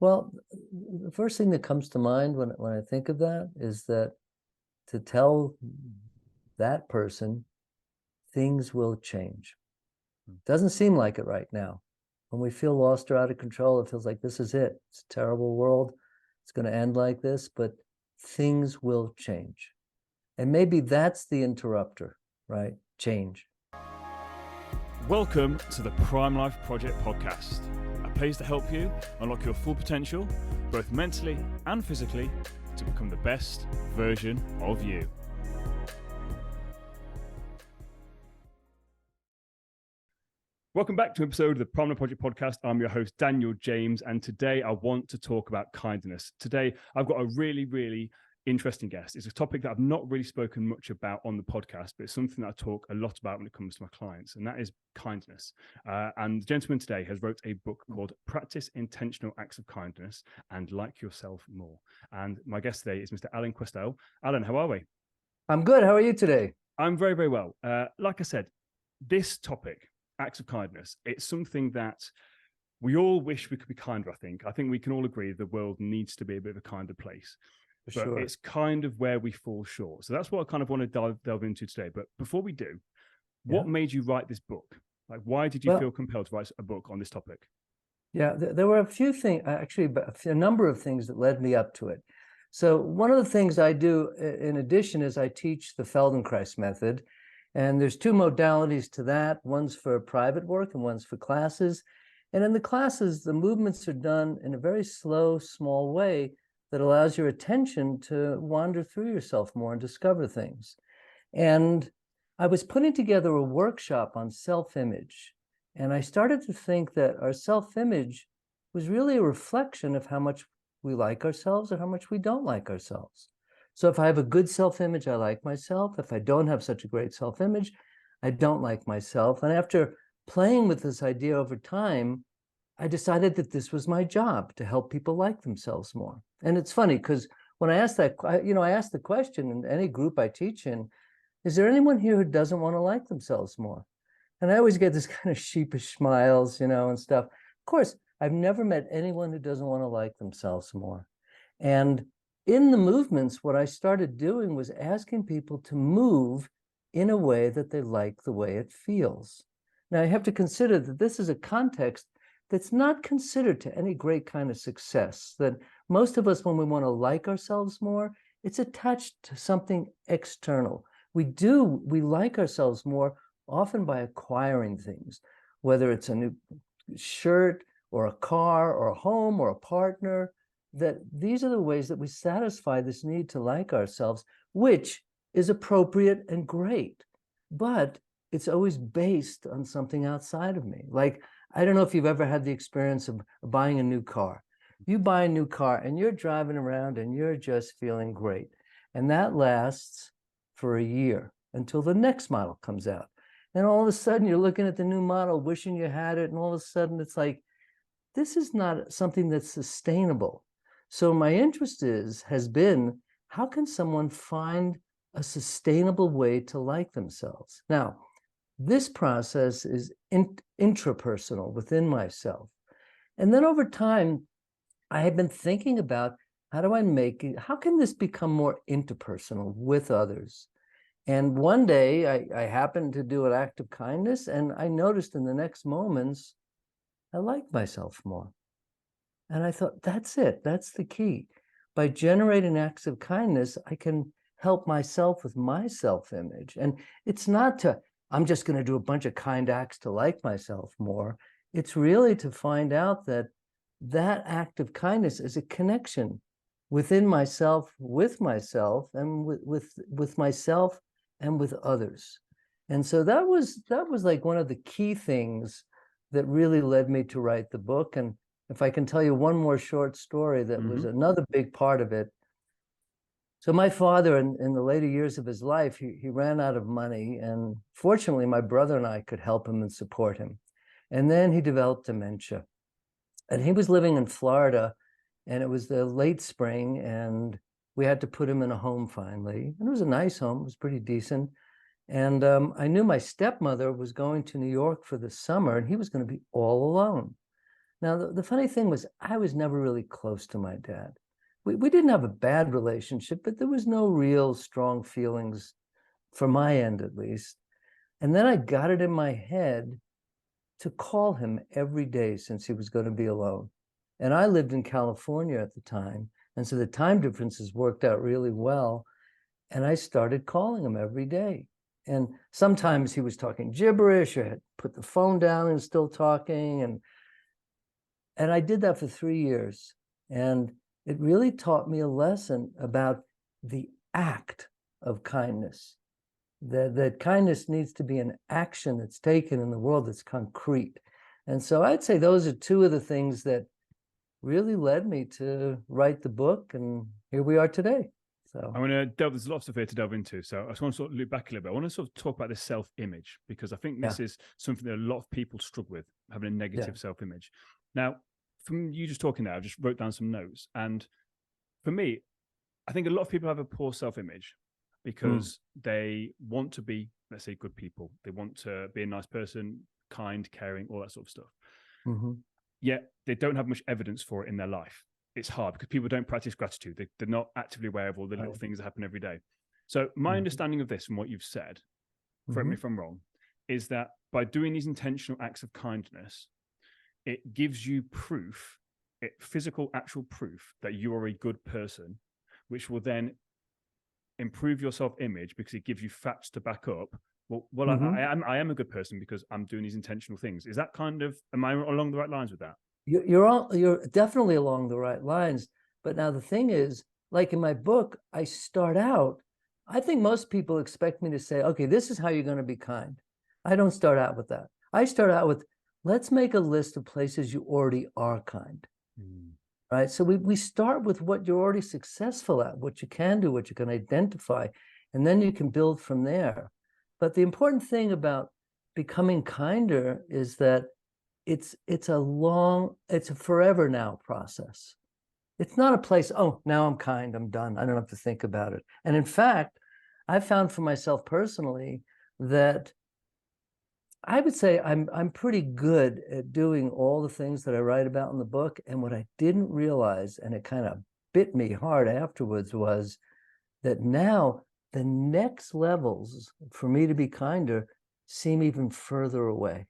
Well, the first thing that comes to mind when I think of that is that to tell that person things will change. Doesn't seem like it right now. When we feel lost or out of control, it feels like this is it. It's a terrible world. It's going to end like this, but things will change. And maybe that's the interrupter, right? Change. Welcome to the Prime Life Project podcast, a place to help you unlock your full potential, both mentally and physically, to become the best version of you. Welcome back to an episode of the Prime Life Project podcast. I'm your host, Daniel James, and today I want to talk about kindness. Today, I've got a really interesting guest. It's a topic that I've not really spoken much about on the podcast, but it's something that I talk a lot about when it comes to my clients, and that is kindness. And the gentleman today has wrote a book called Practice Intentional Acts of Kindness and Like Yourself More. And my guest today is Mr. Alan Questel. Alan, how are we? I'm good. How are you today? I'm very well. Like I said, this topic, acts of kindness, it's something that we all wish we could be kinder, I think. I think we can all agree the world needs to be a bit of a kinder place. But Sure. It's kind of where we fall short. So that's what I kind of want to delve into today. But before we do, what made you write this book? Like, why did you feel compelled to write a book on this topic? Yeah, there were a few things, actually, a number of things that led me up to it. So one of the things I do in addition is I teach the Feldenkrais method. And there's two modalities to that. One's for private work and one's for classes. And in the classes, the movements are done in a very slow, small way that allows your attention to wander through yourself more and discover things. And I was putting together a workshop on self-image, and I started to think that our self-image was really a reflection of how much we like ourselves or how much we don't like ourselves. So if I have a good self-image, I like myself. If I don't have such a great self-image, I don't like myself. And after playing with this idea over time, I decided that this was my job, to help people like themselves more. And it's funny because when I asked that, I asked the question in any group I teach in, is there anyone here who doesn't want to like themselves more? And I always get this kind of sheepish smiles, and stuff. Of course, I've never met anyone who doesn't want to like themselves more. And in the movements, what I started doing was asking people to move in a way that they like the way it feels. Now, you have to consider that this is a context that's not considered to any great kind of success, that most of us, when we want to like ourselves more, it's attached to something external. We like ourselves more often by acquiring things, whether it's a new shirt or a car or a home or a partner, that these are the ways that we satisfy this need to like ourselves, which is appropriate and great, but it's always based on something outside of me. Like, I don't know if you've ever had the experience of buying a new car. You buy a new car and you're driving around and you're just feeling great. And that lasts for a year until the next model comes out. And all of a sudden you're looking at the new model, wishing you had it. And all of a sudden it's like, this is not something that's sustainable. So my interest has been, how can someone find a sustainable way to like themselves? Now, this process is intrapersonal within myself. And then over time, I have been thinking about how can this become more interpersonal with others? And one day I happened to do an act of kindness, and I noticed in the next moments, I liked myself more. And I thought, that's it. That's the key. By generating acts of kindness, I can help myself with my self-image. And it's not I'm just going to do a bunch of kind acts to like myself more. It's really to find out that act of kindness is a connection within myself, with myself, and with myself and with others. And so that was like one of the key things that really led me to write the book. And if I can tell you one more short story that was another big part of it. So my father, in the later years of his life, he ran out of money. And fortunately, my brother and I could help him and support him. And then he developed dementia. And he was living in Florida, and it was the late spring, and we had to put him in a home finally. And it was a nice home. It was pretty decent. And I knew my stepmother was going to New York for the summer, and he was going to be all alone. Now, the funny thing was, I was never really close to my dad. We didn't have a bad relationship, but there was no real strong feelings from my end, at least. And then I got it in my head to call him every day since he was going to be alone. And I lived in California at the time. And so the time differences worked out really well. And I started calling him every day. And sometimes he was talking gibberish or had put the phone down and still talking. And I did that for 3 years. And it really taught me a lesson about the act of kindness. That kindness needs to be an action that's taken in the world that's concrete. And so I'd say those are two of the things that really led me to write the book. And here we are today. So I want to delve, there's lots of here to delve into. So I just want to sort of loop back a little bit. I want to sort of talk about this self-image, because I think this is something that a lot of people struggle with, having a negative self-image. Now, from you just talking there, I just wrote down some notes. And for me, I think a lot of people have a poor self-image because they want to be, let's say, good people. They want to be a nice person, kind, caring, all that sort of stuff. Yet they don't have much evidence for it in their life. It's hard because people don't practice gratitude. They're not actively aware of all the little things that happen every day. So my understanding of this from what you've said, correct me if I'm wrong, is that by doing these intentional acts of kindness, it gives you proof, physical, actual proof that you are a good person, which will then improve your self-image because it gives you facts to back up. Well, I am a good person because I'm doing these intentional things. Is that kind of, am I along the right lines with that? You're definitely along the right lines. But now the thing is, like in my book, I start out, I think most people expect me to say, okay, this is how you're going to be kind. I don't start out with that. I start out with, let's make a list of places you already are kind. Right? So we start with what you're already successful at, what you can do, what you can identify, and then you can build from there. But the important thing about becoming kinder is that it's a forever now process. It's not a place, oh, now I'm kind, I'm done, I don't have to think about it. And in fact, I found for myself personally that I would say I'm pretty good at doing all the things that I write about in the book. And what I didn't realize, and it kind of bit me hard afterwards, was that now the next levels for me to be kinder seem even further away.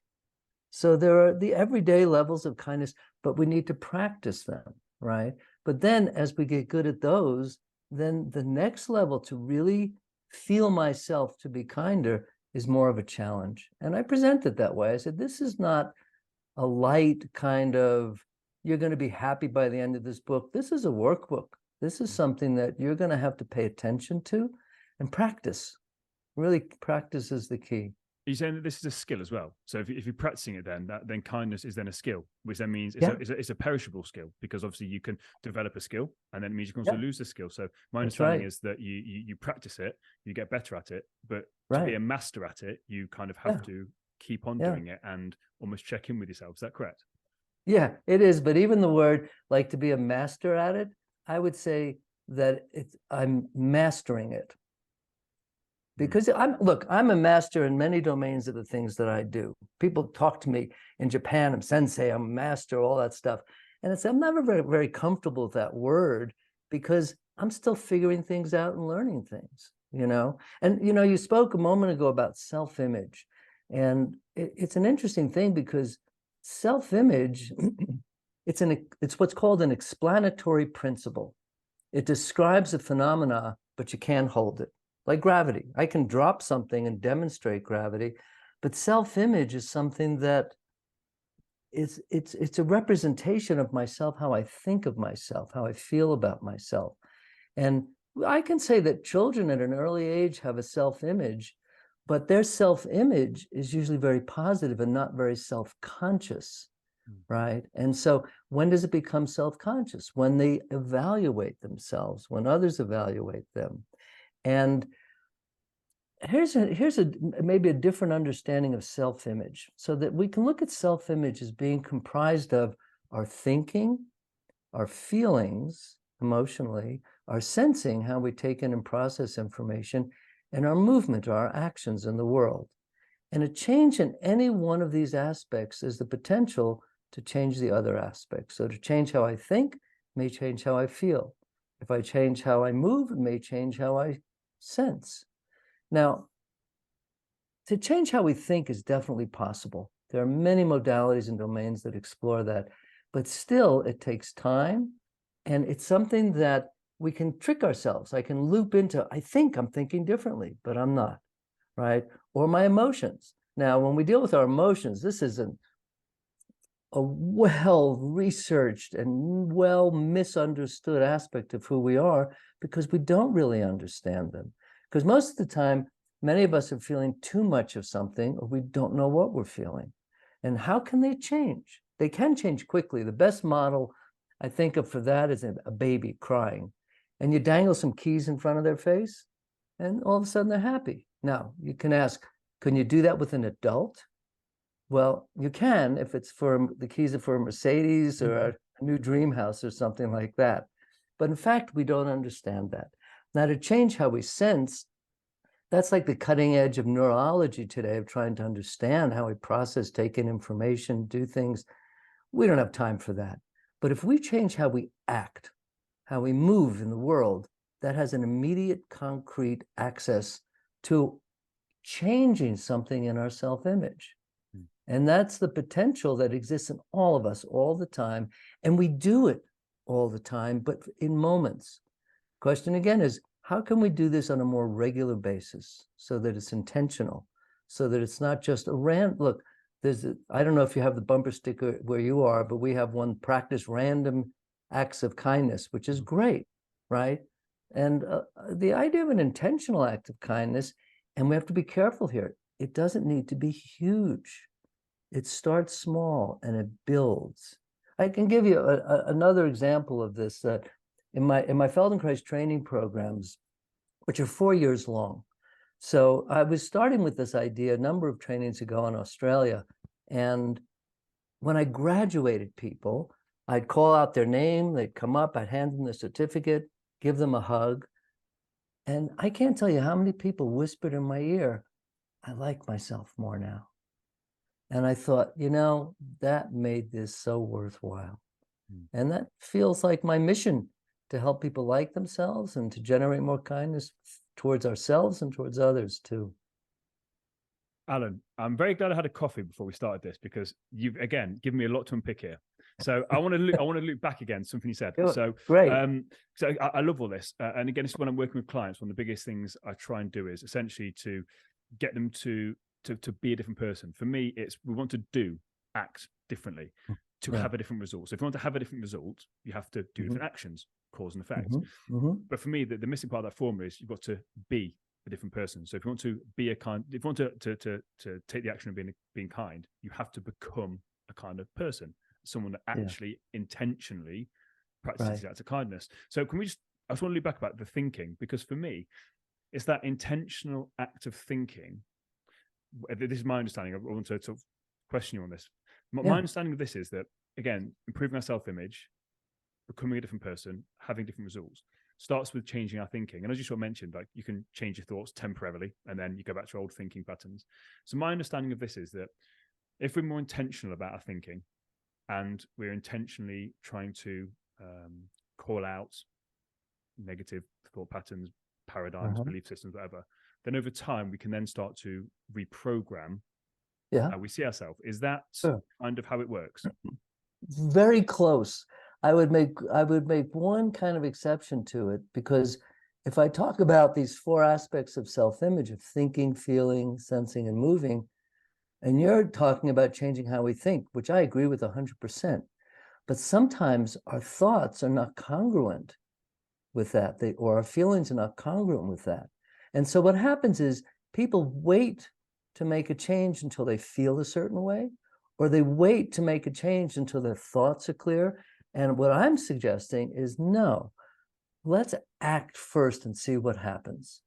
So there are the everyday levels of kindness, but we need to practice them, right? But then as we get good at those, then the next level to really feel myself to be kinder is more of a challenge. And I present it that way. I said, this is not a light kind of, you're going to be happy by the end of this book. This is a workbook. This is something that you're going to have to pay attention to and practice. Really, practice is the key. Are you saying that this is a skill as well? So if you're practicing it, then kindness is then a skill, which then means it's a perishable skill, because obviously you can develop a skill, and then it means you can also lose the skill. So my understanding is that you practice it, you get better at it, but to be a master at it, you kind of have to keep on doing it and almost check in with yourself. Is that correct? Yeah, it is. But even the word, like, to be a master at it, I would say that I'm mastering it. Because I'm a master in many domains of the things that I do. People talk to me in Japan, I'm sensei, I'm a master, all that stuff. And I'm never very, very comfortable with that word, because I'm still figuring things out and learning things, you know? And, you know, you spoke a moment ago about self-image. And it's an interesting thing, because self-image, it's what's called an explanatory principle. It describes a phenomena, but you can't hold it. Like gravity. I can drop something and demonstrate gravity, but self-image is something that it's a representation of myself, how I think of myself, how I feel about myself. And I can say that children at an early age have a self-image, but their self-image is usually very positive and not very self-conscious, right? And so when does it become self-conscious? When they evaluate themselves, when others evaluate them. And here's maybe a different understanding of self-image, so that we can look at self-image as being comprised of our thinking, our feelings emotionally, our sensing, how we take in and process information, and our movement, our actions in the world. And a change in any one of these aspects is the potential to change the other aspects. So to change how I think may change how I feel. If I change how I move, it may change how I sense. Now, to change how we think is definitely possible. There are many modalities and domains that explore that, but still it takes time, and it's something that we can trick ourselves. I can loop into, I think I'm thinking differently, but I'm not, right? Or my emotions. Now, when we deal with our emotions, this is a well-researched and well-misunderstood aspect of who we are, because we don't really understand them. Because most of the time, many of us are feeling too much of something, or we don't know what we're feeling. And how can they change? They can change quickly. The best model I think of for that is a baby crying. And you dangle some keys in front of their face, and all of a sudden they're happy. Now, you can ask, can you do that with an adult? Well, you can if it's for the keys are for a Mercedes or a new dream house or something like that. But in fact, we don't understand that. Now, to change how we sense, that's like the cutting edge of neurology today, of trying to understand how we process, take in information, do things. We don't have time for that. But if we change how we act, how we move in the world, that has an immediate, concrete access to changing something in our self-image. And that's the potential that exists in all of us all the time. And we do it all the time, but in moments. Question again is, how can we do this on a more regular basis so that it's intentional, so that it's not just a look, I don't know if you have the bumper sticker where you are, but we have one, practice random acts of kindness, which is great, right? And the idea of an intentional act of kindness, and we have to be careful here, it doesn't need to be huge. It starts small and it builds. I can give you another example of this. In my Feldenkrais training programs, which are 4 years long. So I was starting with this idea a number of trainings ago in Australia. And when I graduated people, I'd call out their name, they'd come up, I'd hand them the certificate, give them a hug. And I can't tell you how many people whispered in my ear, I like myself more now. And I thought, that made this so worthwhile. And that feels like my mission, to help people like themselves and to generate more kindness towards ourselves and towards others too. Alan, I'm very glad I had a coffee before we started this, because you've again given me a lot to unpick here. So I want to loop back again, something you said. Sure. So Great. So I love all this, and again, it's when I'm working with clients, one of the biggest things I try and do is essentially to get them to be a different person. For me, we want to act differently to have a different result. So if you want to have a different result, you have to do different actions, cause and effect. But for me, the missing part of that formula is you've got to be a different person. So if you want to be if you want to take the action of being kind, you have to become a kind of person, someone that actually intentionally practices the act of kindness. So I just want to loop back about the thinking, because for me, it's that intentional act of thinking. This is my understanding. I want to sort of question you on this. My understanding of this is that, again, improving our self-image, becoming a different person, having different results, starts with changing our thinking. And as you sort of mentioned, like, you can change your thoughts temporarily, and then you go back to old thinking patterns. So my understanding of this is that if we're more intentional about our thinking, and we're intentionally trying to call out negative thought patterns, paradigms, belief systems, whatever, then over time we can then start to reprogram how we see ourselves. Is that kind of how it works? Very close. I would make one kind of exception to it, because if I talk about these 4 aspects of self-image, of thinking, feeling, sensing, and moving, and you're talking about changing how we think, which I agree with 100%, but sometimes our thoughts are not congruent with that, or our feelings are not congruent with that. And so what happens is people wait to make a change until they feel a certain way, or they wait to make a change until their thoughts are clear. And what I'm suggesting is, no, let's act first and see what happens.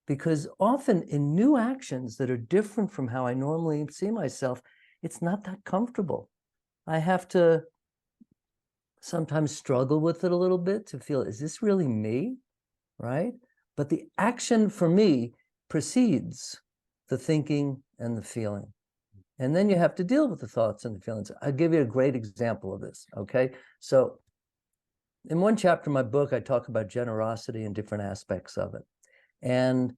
Because often in new actions that are different from how I normally see myself, it's not that comfortable. I have to sometimes struggle with it a little bit to feel, is this really me, right? But the action for me precedes the thinking and the feeling. And then you have to deal with the thoughts and the feelings. I'll give you a great example of this, okay? So in one chapter of my book, I talk about generosity and different aspects of it. And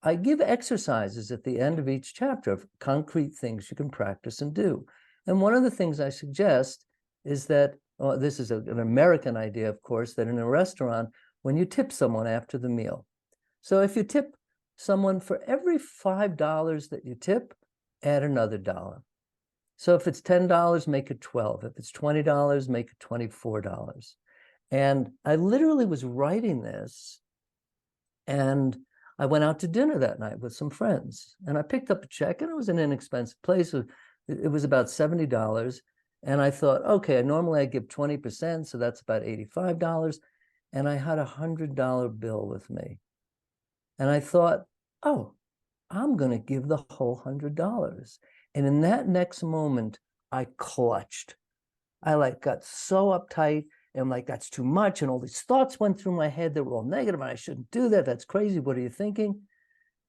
I give exercises at the end of each chapter of concrete things you can practice and do. And one of the things I suggest is that, this is an American idea, of course, that in a restaurant, when you tip someone after the meal. So if you tip someone for every $5 that you tip, add another dollar. So if it's $10, make it 12. If it's $20, make it $24. And I literally was writing this, and I went out to dinner that night with some friends, and I picked up a check, and it was an inexpensive place. It was about $70. And I thought, okay, normally I give 20%, so that's about $85. And I had a $100 bill with me. And I thought, oh, I'm going to give the whole $100. And in that next moment, I clutched. I got so uptight, and I'm like, that's too much. And all these thoughts went through my head that were all negative, and I shouldn't do that. That's crazy. What are you thinking?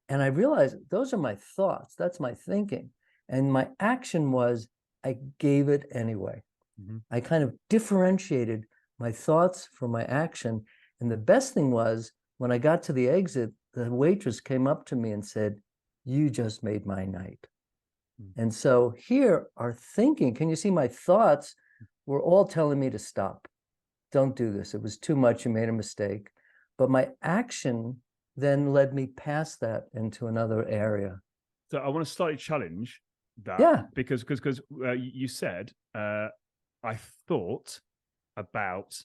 And I realized those are my thoughts. That's my thinking. And my action was, I gave it anyway. Mm-hmm. I kind of differentiated my thoughts from my action. And the best thing was, when I got to the exit, the waitress came up to me and said, you just made my night. Mm-hmm. And so here, our thinking, can you see my thoughts were all telling me to stop. Don't do this. It was too much. You made a mistake. But my action then led me past that into another area. So I want to slightly challenge that. Yeah. Because you said, I thought about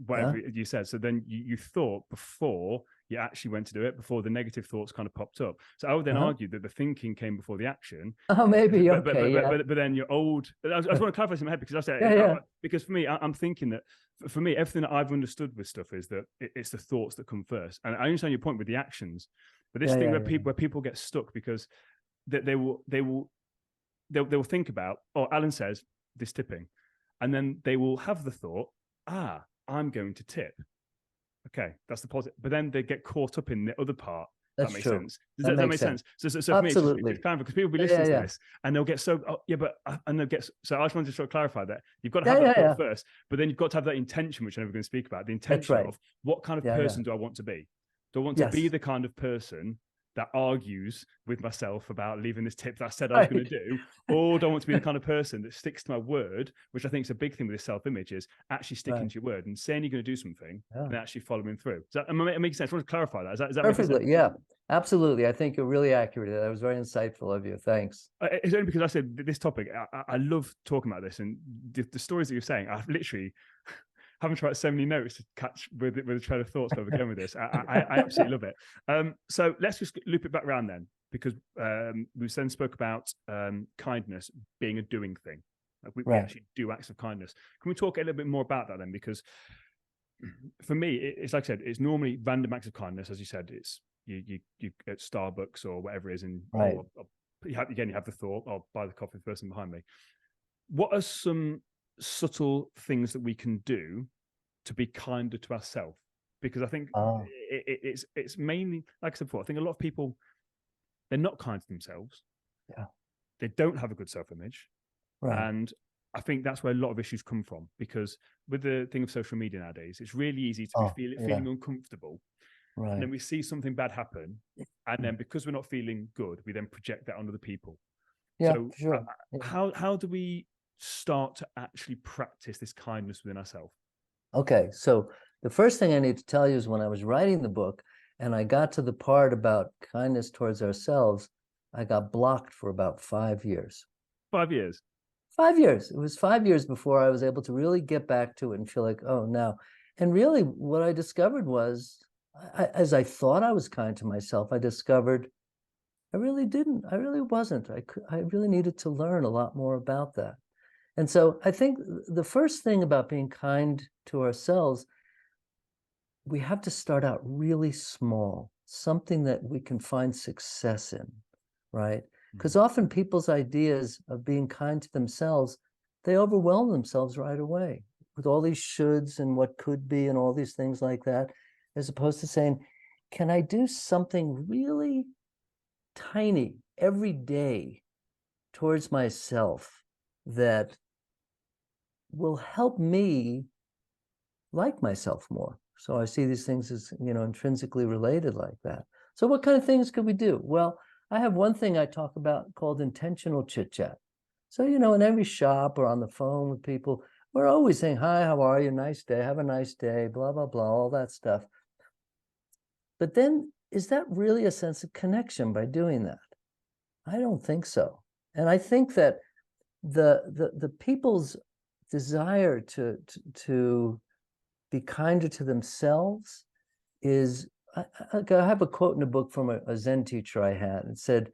whatever you said. So then you thought before you actually went to do it, before the negative thoughts kind of popped up. So I would then argue that the thinking came before the action. Oh, maybe. But, Okay. but then your old, I just want to clarify this in my head, because I said, because for me, I'm thinking that for me, everything that I've understood with stuff is that it's the thoughts that come first. And I understand your point with the actions, but this thing where people get stuck because they will think about, oh, Alan says this tipping, and then they will have the thought, I'm going to tip. Okay, that's the positive. But then they get caught up in the other part. That's that makes true. sense. Does that make sense? So for me, it's kind of, because people will be listening to this and they'll get so, and they'll get, so I just wanted to sort of clarify that you've got to have that thought first, but then you've got to have that intention, which I'm never going to speak about, the intention of what kind of person do I want to be? Do I want to be the kind of person that argues with myself about leaving this tip that I said I was going to do, or do I want to be the kind of person that sticks to my word, which I think is a big thing with this self-image, is actually sticking to your word and saying you're going to do something and actually following through. Does that make sense? I want to clarify that. Is that perfectly? Yeah, absolutely. I think you're really accurate. That was very insightful of you. Thanks. It's only because I said this topic, I love talking about this, and the stories that you're saying, I've literally haven't tried so many notes to catch with a train of thoughts where we're going with this. I absolutely love it. So let's just loop it back around then, because we then spoke about kindness being a doing thing. Like we actually do acts of kindness. Can we talk a little bit more about that then? Because for me, it's like I said, it's normally random acts of kindness. As you said, it's you at Starbucks or whatever it is, and or you have the thought, I'll buy the coffee for the person behind me. What are some subtle things that we can do to be kinder to ourselves? Because I think it's mainly, like I said before, I think a lot of people, they're not kind to themselves. They don't have a good self-image, and I think that's where a lot of issues come from, because with the thing of social media nowadays, it's really easy to be feeling uncomfortable, and then we see something bad happen, and then because we're not feeling good, we then project that on other people. How do we start to actually practice this kindness within ourselves? Okay, so the first thing I need to tell you is, when I was writing the book and I got to the part about kindness towards ourselves, I got blocked for about 5 years. 5 years? 5 years. It was 5 years before I was able to really get back to it and feel like, oh, now. And really what I discovered was, as I thought I was kind to myself, I discovered I really didn't. I really wasn't. I really needed to learn a lot more about that. And so I think the first thing about being kind to ourselves, we have to start out really small, something that we can find success in, right? Because often people's ideas of being kind to themselves, they overwhelm themselves right away with all these shoulds and what could be and all these things like that, as opposed to saying, can I do something really tiny every day towards myself that will help me like myself more. So I see these things as, intrinsically related like that. So what kind of things could we do? Well, I have one thing I talk about called intentional chit chat. So, in every shop or on the phone with people, we're always saying, hi, how are you? Nice day. Have a nice day, blah, blah, blah, all that stuff. But then, is that really a sense of connection by doing that? I don't think so. And I think that the people's desire to be kinder to themselves is, I have a quote in a book from a Zen teacher I had. It said,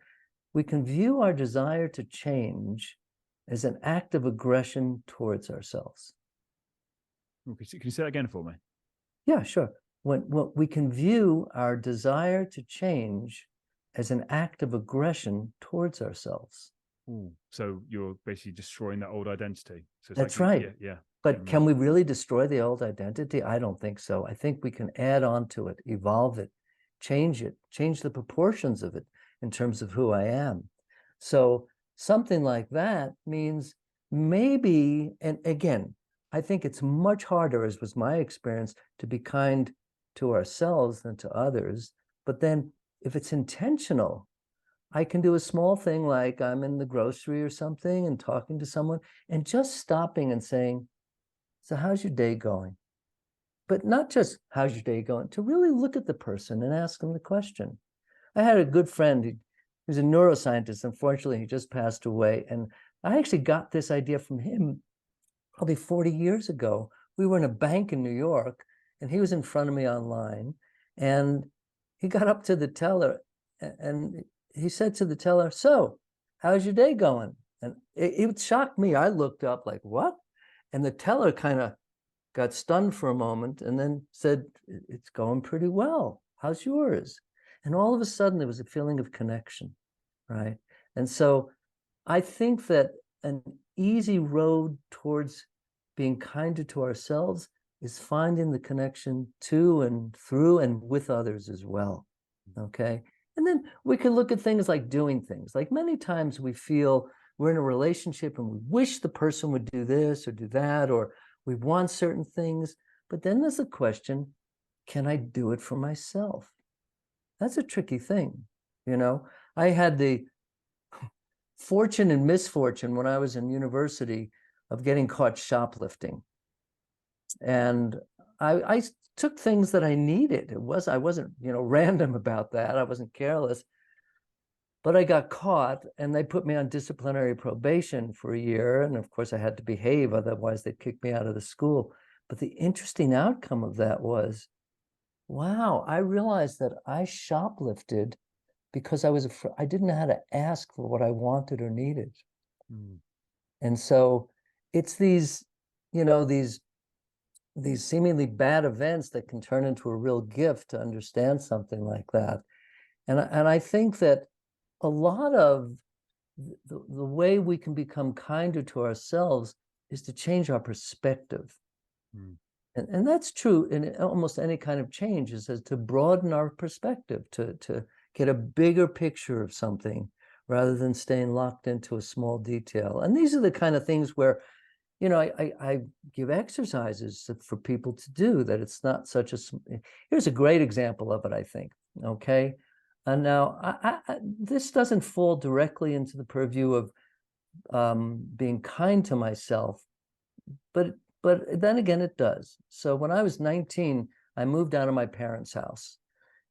we can view our desire to change as an act of aggression towards ourselves. Can you say that again for me? Yeah, sure. When we can view our desire to change as an act of aggression towards ourselves. Ooh. So you're basically destroying that old identity. So it's That's like, right. Yeah. But can we really destroy the old identity? I don't think so. I think we can add on to it, evolve it, change the proportions of it in terms of who I am. So something like that means maybe, and again, I think it's much harder, as was my experience, to be kind to ourselves than to others. But then if it's intentional, I can do a small thing like I'm in the grocery or something and talking to someone and just stopping and saying, so how's your day going? But not just how's your day going, to really look at the person and ask them the question. I had a good friend who was a neuroscientist. Unfortunately, he just passed away. And I actually got this idea from him probably 40 years ago. We were in a bank in New York, and he was in front of me online. And he got up to the teller, and he said to the teller, so how's your day going? And it shocked me. I looked up like, what? And the teller kind of got stunned for a moment and then said, it's going pretty well. How's yours? And all of a sudden, there was a feeling of connection, right? And so I think that an easy road towards being kinder to ourselves is finding the connection to and through and with others as well, okay? And then we can look at things like doing things. Like many times we feel we're in a relationship and we wish the person would do this or do that, or we want certain things. But then there's the question, can I do it for myself? That's a tricky thing. I had the fortune and misfortune when I was in university of getting caught shoplifting. And I took things that I needed. I wasn't, random about that. I wasn't careless. But I got caught and they put me on disciplinary probation for a year. And of course I had to behave, otherwise they'd kick me out of the school. But the interesting outcome of that was, wow, I realized that I shoplifted because I didn't know how to ask for what I wanted or needed. And so it's these seemingly bad events that can turn into a real gift to understand something like that. And I think that a lot of the way we can become kinder to ourselves is to change our perspective. And that's true in almost any kind of change, is to broaden our perspective, to get a bigger picture of something rather than staying locked into a small detail. And these are the kind of things where, I give exercises for people to do, that it's not such a, here's a great example of it, I think, okay? And now this doesn't fall directly into the purview of being kind to myself, but then again, it does. So when I was 19, I moved out of my parents' house.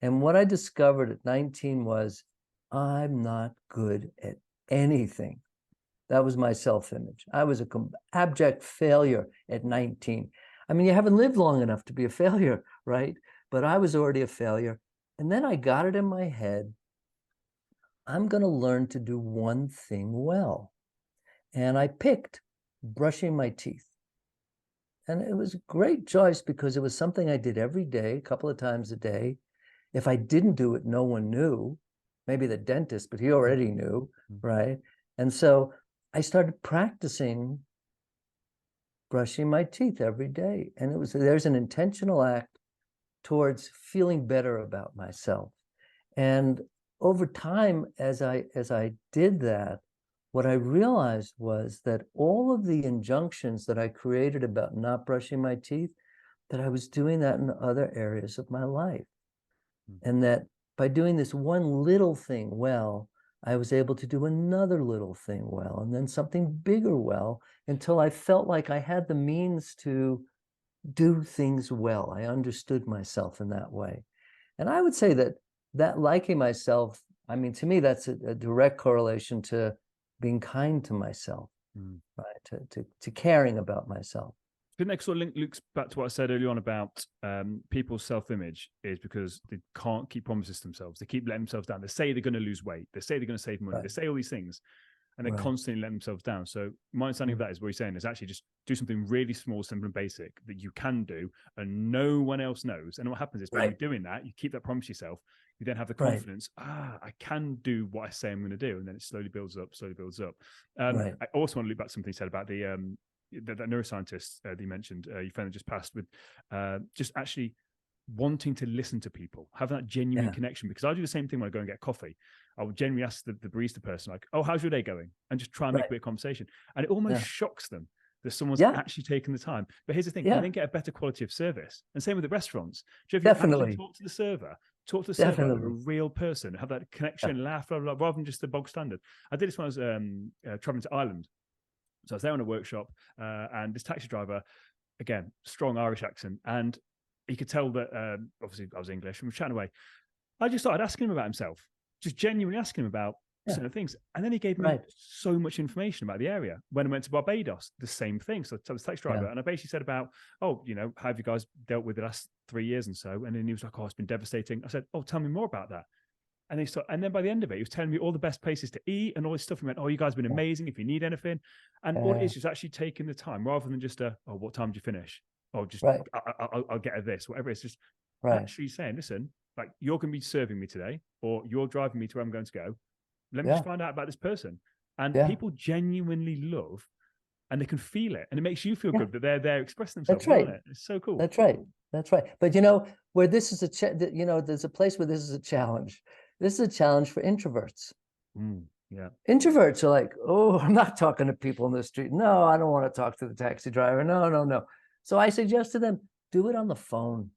And what I discovered at 19 was, I'm not good at anything. That was my self-image. I was an abject failure at 19. I mean, you haven't lived long enough to be a failure, right? But I was already a failure. And then I got it in my head, I'm going to learn to do one thing well. And I picked brushing my teeth. And it was a great choice because it was something I did every day, a couple of times a day. If I didn't do it, no one knew. Maybe the dentist, but he already knew, right? And so I started practicing brushing my teeth every day. And there's an intentional act towards feeling better about myself. And over time, as I did that, what I realized was that all of the injunctions that I created about not brushing my teeth, that I was doing that in other areas of my life. And that by doing this one little thing well, I was able to do another little thing well, and then something bigger well, until I felt like I had the means to do things well. I understood myself in that way. And I would say that liking myself, I mean, to me, that's a direct correlation to being kind to myself, right? To caring about myself. The next sort of looks back to what I said earlier on about people's self-image is because they can't keep promises to themselves. They keep letting themselves down. They say they're going to lose weight. They say they're going to save money. Right. They say all these things, and they're constantly letting themselves down. So my understanding of that is what you're saying is actually just do something really small, simple, and basic that you can do, and no one else knows. And what happens is when you're doing that, you keep that promise yourself. You then have the confidence. I can do what I say I'm going to do, and then it slowly builds up. I also want to loop back to something you said about the that neuroscientist that you mentioned, your friend that just passed, with just actually wanting to listen to people, have that genuine connection. Because I do the same thing when I go and get coffee. I would generally ask the barista person, like, "Oh, how's your day going?" and just try and make a bit of conversation. And it almost shocks them that someone's actually taken the time. But here's the thing: you then get a better quality of service. And same with the restaurants. So if you actually talk to the server like a real person, have that connection, laugh, blah, blah, blah, rather than just the bog standard. I did this when I was traveling to Ireland. So I was there on a workshop, and this taxi driver, again, strong Irish accent, and he could tell that obviously I was English, and we're chatting away. I just started asking him about himself, just genuinely asking him about certain things, and then he gave me so much information about the area. When I went to Barbados, the same thing. So I was taxi driver, and I basically said about, "Oh, you know, how have you guys dealt with the last 3 years and so?" And then he was like, "Oh, it's been devastating." I said, "Oh, tell me more about that." And then by the end of it, he was telling me all the best places to eat and all this stuff. He went, "Oh, you guys have been amazing. If you need anything," and what it is actually taking the time rather than just "Oh, what time did you finish?" "Oh, just I'll get her this," whatever. It's just actually saying, "Listen, like you're going to be serving me today, or you're driving me to where I'm going to go. Let me just find out about this person." And people genuinely love, and they can feel it, and it makes you feel good that they're there expressing themselves. That's right. It's so cool. That's right. That's right. But you know, where this is there's a place where this is a challenge. This is a challenge for introverts. Introverts are like, "Oh, I'm not talking to people in the street. No, I don't want to talk to the taxi driver. No. So I suggest to them, do it on the phone.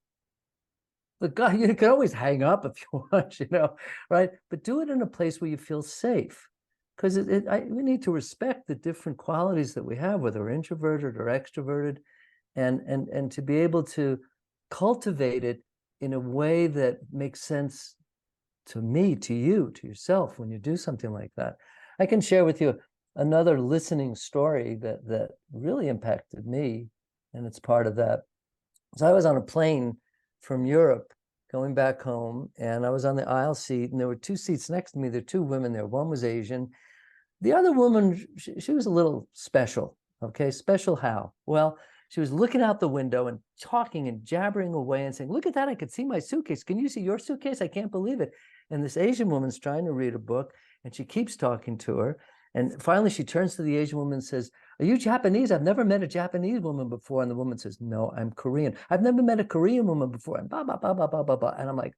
Look, God, you can always hang up if you want, right? But do it in a place where you feel safe. Because we need to respect the different qualities that we have, whether we're introverted or extroverted, and to be able to cultivate it in a way that makes sense to me, to you, to yourself when you do something like that. I can share with you another listening story that really impacted me, and it's part of that. So I was on a plane from Europe going back home, and I was on the aisle seat, and there were two seats next to me. There were two women there. One was Asian. The other woman, she was a little special. Okay, special how? Well, she was looking out the window and talking and jabbering away and saying, "Look at that, I could see my suitcase. Can you see your suitcase? I can't believe it." And this Asian woman's trying to read a book, and she keeps talking to her. And finally, she turns to the Asian woman and says, "Are you Japanese? I've never met a Japanese woman before." And the woman says, "No, I'm Korean. I've never met a Korean woman before." And blah, blah, blah, blah, blah, blah, blah. And I'm like,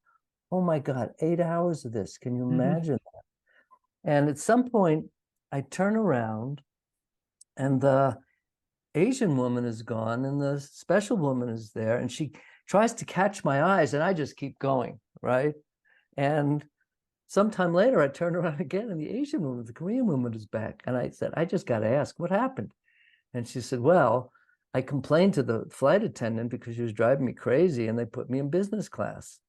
oh my God, 8 hours of this. Can you imagine that? And at some point, I turn around, and the Asian woman is gone, and the special woman is there, and she tries to catch my eyes, and I just keep going, right? And sometime later, I turn around again, and the Asian woman, the Korean woman, is back. And I said, "I just got to ask, what happened?" And she said, "Well, I complained to the flight attendant because she was driving me crazy, and they put me in business class.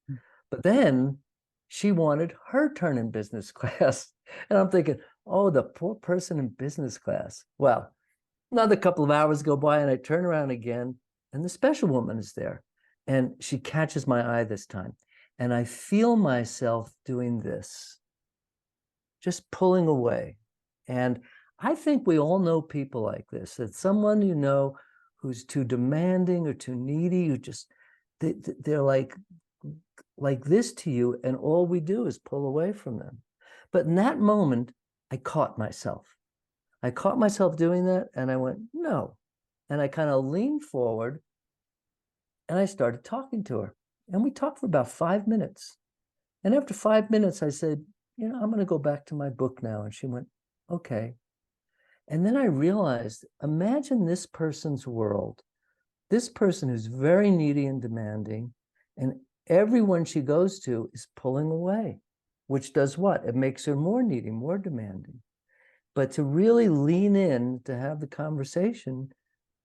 But then she wanted her turn in business class." And I'm thinking, oh, the poor person in business class. Well, another couple of hours go by, and I turn around again, and the special woman is there. And she catches my eye this time. And I feel myself doing this, just pulling away. And I think we all know people like this, that someone you know who's too demanding or too needy, who just, they're like this to you, and all we do is pull away from them. But in that moment, I caught myself. I caught myself doing that, and I went, "No." And I kind of leaned forward, and I started talking to her. And we talked for about 5 minutes. And after 5 minutes, I said, "I'm going to go back to my book now." And she went, "Okay." And then I realized, imagine this person's world. This person who's very needy and demanding, and everyone she goes to is pulling away, which does what? It makes her more needy, more demanding. But to really lean in to have the conversation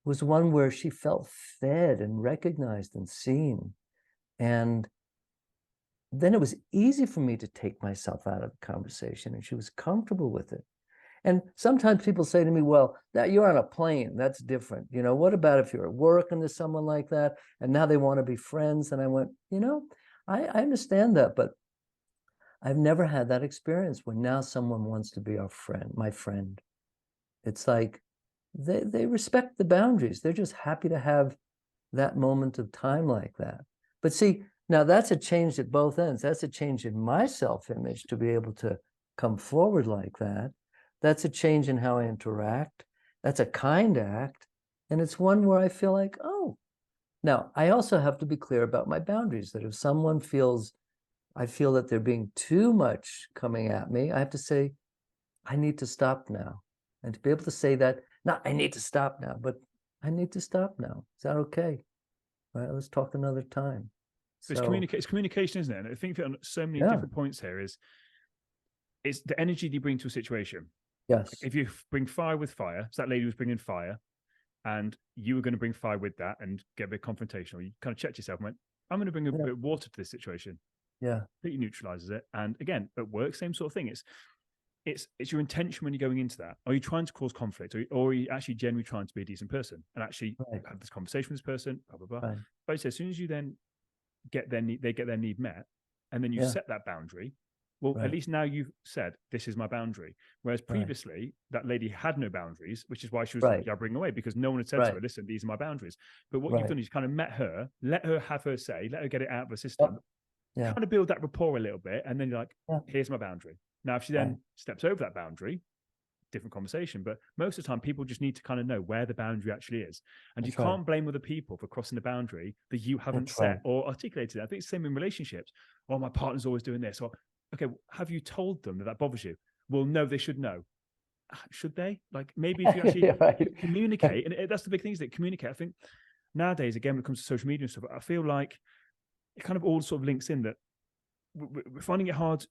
was one where she felt fed and recognized and seen. And then it was easy for me to take myself out of the conversation, and she was comfortable with it. And sometimes people say to me, well, that you're on a plane, that's different. What about if you're at work and there's someone like that, and now they want to be friends? And I went, I understand that, but I've never had that experience where now someone wants to be my friend. It's like they respect the boundaries. They're just happy to have that moment of time like that. But see, now that's a change at both ends. That's a change in my self-image to be able to come forward like that. That's a change in how I interact. That's a kind act. And it's one where I feel like, oh, now I also have to be clear about my boundaries, that if someone I feel that they're being too much coming at me, I have to say, I need to stop now. And to be able to say that, not I need to stop now, but I need to stop now. Is that okay? All right, let's talk another time. It's communication, isn't it? And I think that on so many different points here it's the energy you bring to a situation. Yes. If you bring fire with fire, so that lady was bringing fire, and you were going to bring fire with that and get a bit confrontational, you kind of checked yourself and went, I'm going to bring a bit of water to this situation. Yeah. It neutralizes it. And again, at work, same sort of thing. It's your intention when you're going into that. Are you trying to cause conflict, or are you actually genuinely trying to be a decent person and actually have this conversation with this person, blah, blah, blah. Right. But as soon as you then they get their need met, and then you set that boundary, well, at least now you've said, this is my boundary. Whereas previously, that lady had no boundaries, which is why she was jabbering away, because no one had said to her, listen, these are my boundaries. But what you've done is you kind of met her, let her have her say, let her get it out of her system, kind of build that rapport a little bit, and then you're like, here's my boundary. Now, if she then steps over that boundary, different conversation. But most of the time, people just need to kind of know where the boundary actually is. And you can't blame other people for crossing the boundary that you haven't set or articulated. I think it's the same in relationships. Oh, my partner's always doing this. Or, okay, have you told them that bothers you? Well, no, they should know. Should they? Like, maybe if you actually communicate, and that's the big thing, is that communicate. I think nowadays, again, when it comes to social media and stuff, I feel like it kind of all sort of links in that we're finding it hard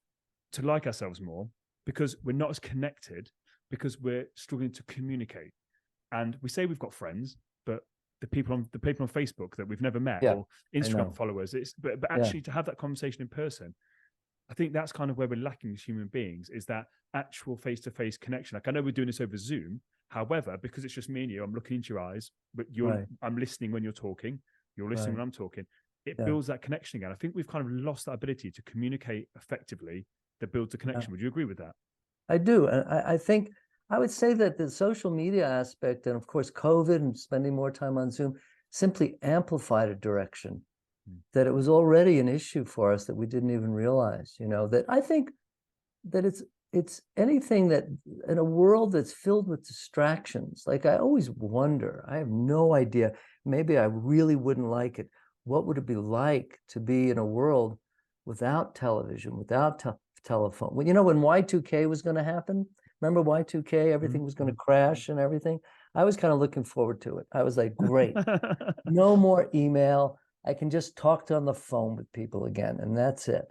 to like ourselves more because we're not as connected, because we're struggling to communicate. And we say we've got friends, but the people on Facebook that we've never met, or Instagram followers, but actually to have that conversation in person, I think that's kind of where we're lacking as human beings, is that actual face-to-face connection. Like, I know we're doing this over Zoom. However, because it's just me and you, I'm looking into your eyes, but I'm listening when you're talking, you're listening when I'm talking. It builds that connection again. I think we've kind of lost that ability to communicate effectively that builds a connection. Would you agree with that? I do. And I think I would say that the social media aspect, and of course, COVID and spending more time on Zoom, simply amplified a direction that it was already an issue for us that we didn't even realize, that I think that it's anything that in a world that's filled with distractions. Like, I always wonder, I have no idea, maybe I really wouldn't like it. What would it be like to be in a world without television, without telephone? When Y2K was going to happen, remember Y2K, everything was going to crash and everything. I was kind of looking forward to it. I was like, great, no more email. I can just talk on the phone with people again, and that's it.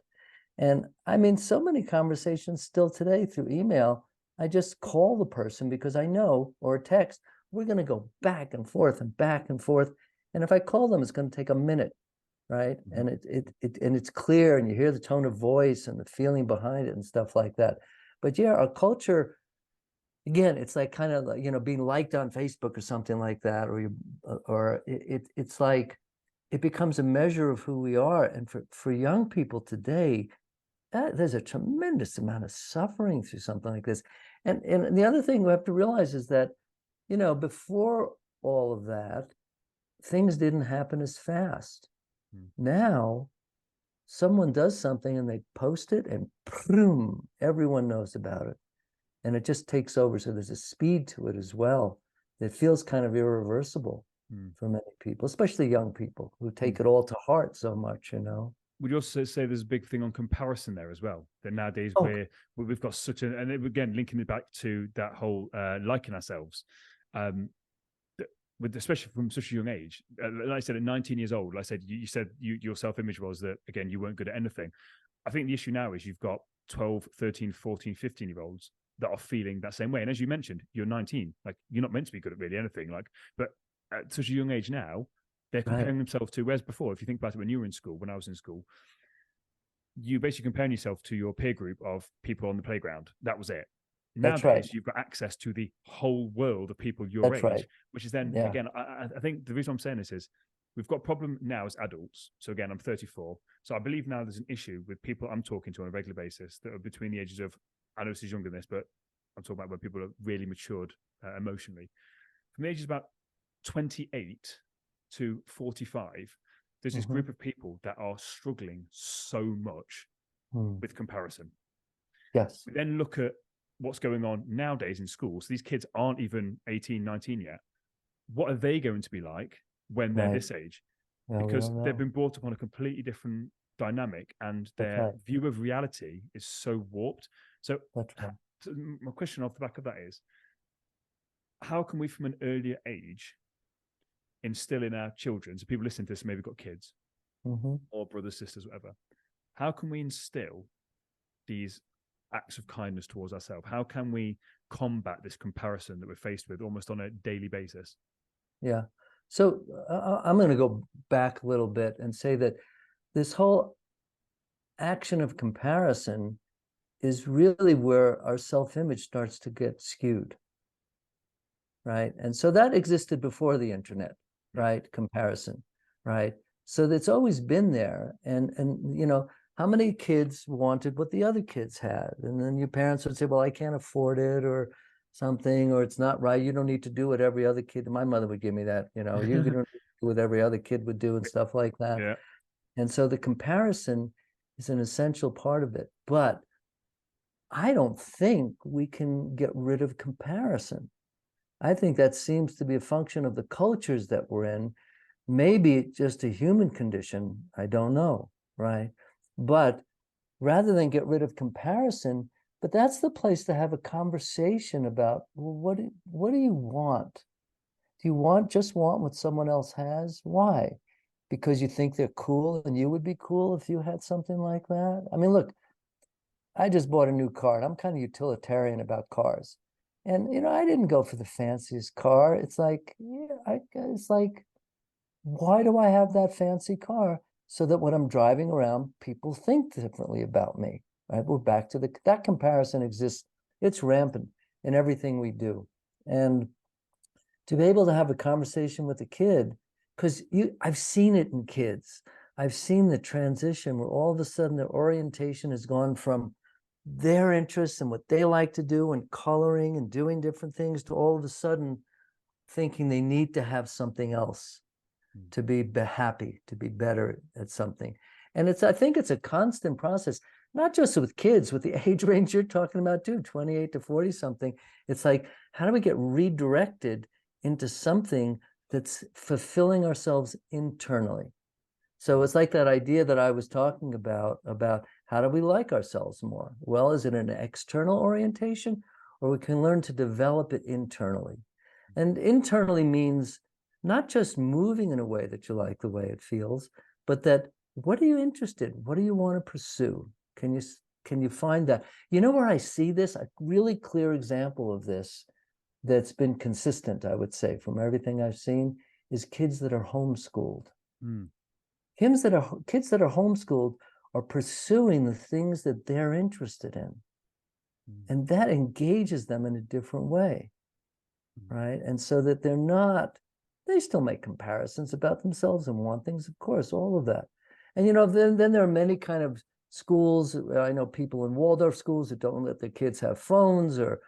And I mean, so many conversations still today through email, I just call the person because I know, or text, we're going to go back and forth and back and forth. And if I call them, it's going to take a minute, right? And it's clear, and you hear the tone of voice and the feeling behind it and stuff like that. But yeah, our culture, again, it's like kind of like, being liked on Facebook or something like that, or it's like it becomes a measure of who we are. And for young people today, there's a tremendous amount of suffering through something like this. And the other thing we have to realize is that, before all of that, things didn't happen as fast. Now, someone does something and they post it, and boom, everyone knows about it. And it just takes over. So there's a speed to it as well that feels kind of irreversible for many people, especially young people who take it all to heart so much, would you also say there's a big thing on comparison there as well? That nowadays Oh, we've got such an, and again linking it back to that whole liking ourselves, with especially from such a young age. Like I said, at 19 years old, like I said, you said your self-image was that again you weren't good at anything. I think the issue now is you've got 12, 13, 14, 15-year-olds that are feeling that same way. And as you mentioned, you're 19, like you're not meant to be good at really anything. Like, but at such a young age now, they're comparing right. themselves to, whereas before, if you think about it, when you were in school, when I was in school, you basically comparing yourself to your peer group of people on the playground. That was it. That's right. Nowadays, you've got access to the whole world of people your That's age, right. which is then, Yeah. again, I think the reason I'm saying this is we've got a problem now as adults. So again, I'm 34. So I believe now there's an issue with people I'm talking to on a regular basis that are between the ages of, I know this is younger than this, but I'm talking about when people are really matured emotionally. From the ages about 28 to 45, there's this group of people that are struggling so much with comparison. Yes. We then look at what's going on nowadays in schools. These kids aren't even 18, 19 yet. What are they going to be like when they're this age? Yeah, we Because don't they've know. been brought up on a completely different dynamic and That's their right. view of reality is so warped. So That's right. my question off the back of that is, how can we from an earlier age instill in our children, so people listening to this maybe got kids or brothers, sisters, whatever, how can we instill these acts of kindness towards ourselves? How can we combat this comparison that we're faced with almost on a daily basis? Yeah. So I'm going to go back a little bit and say that this whole action of comparison is really where our self-image starts to get skewed, right? And so that existed before the internet, right? Comparison, right? So it's always been there. And you know, how many kids wanted what the other kids had? And then your parents would say, well, I can't afford it or something, or it's not right. You don't need to do what every other kid. My mother would give me that, you know, you don't do what every other kid would do and stuff like that. Yeah. And so the comparison is an essential part of it. But I don't think we can get rid of comparison. I think that seems to be a function of the cultures that we're in. Maybe just a human condition, I don't know, right? But rather than get rid of comparison, but that's the place to have a conversation about, well, what do you want? Do you just want what someone else has? Why? Because you think they're cool and you would be cool if you had something like that? I mean, look, I just bought a new car and I'm kind of utilitarian about cars. And, you know, I didn't go for the fanciest car. It's like, yeah, it's like, why do I have that fancy car? So that when I'm driving around, people think differently about me, right? We're back to that comparison exists. It's rampant in everything we do. And to be able to have a conversation with a kid, because I've seen it in kids. I've seen the transition where all of a sudden their orientation has gone from their interests and what they like to do and coloring and doing different things to all of a sudden thinking they need to have something else to be happy, to be better at something. And I think it's a constant process, not just with kids, with the age range you're talking about too, 28 to 40 something. It's like, how do we get redirected into something that's fulfilling ourselves internally? So it's like that idea that I was talking about how do we like ourselves more? Well, is it an external orientation, or we can learn to develop it internally? And internally means not just moving in a way that you like the way it feels, but that what are you interested in? What do you want to pursue? Can you find that? You know where I see this? A really clear example of this that's been consistent, I would say, from everything I've seen, is kids that are homeschooled. Kids that are homeschooled are pursuing the things that they're interested in. And that engages them in a different way, right? And so that they still make comparisons about themselves and want things, of course, all of that. And, you know, then there are many kind of schools. I know people in Waldorf schools that don't let their kids have phones or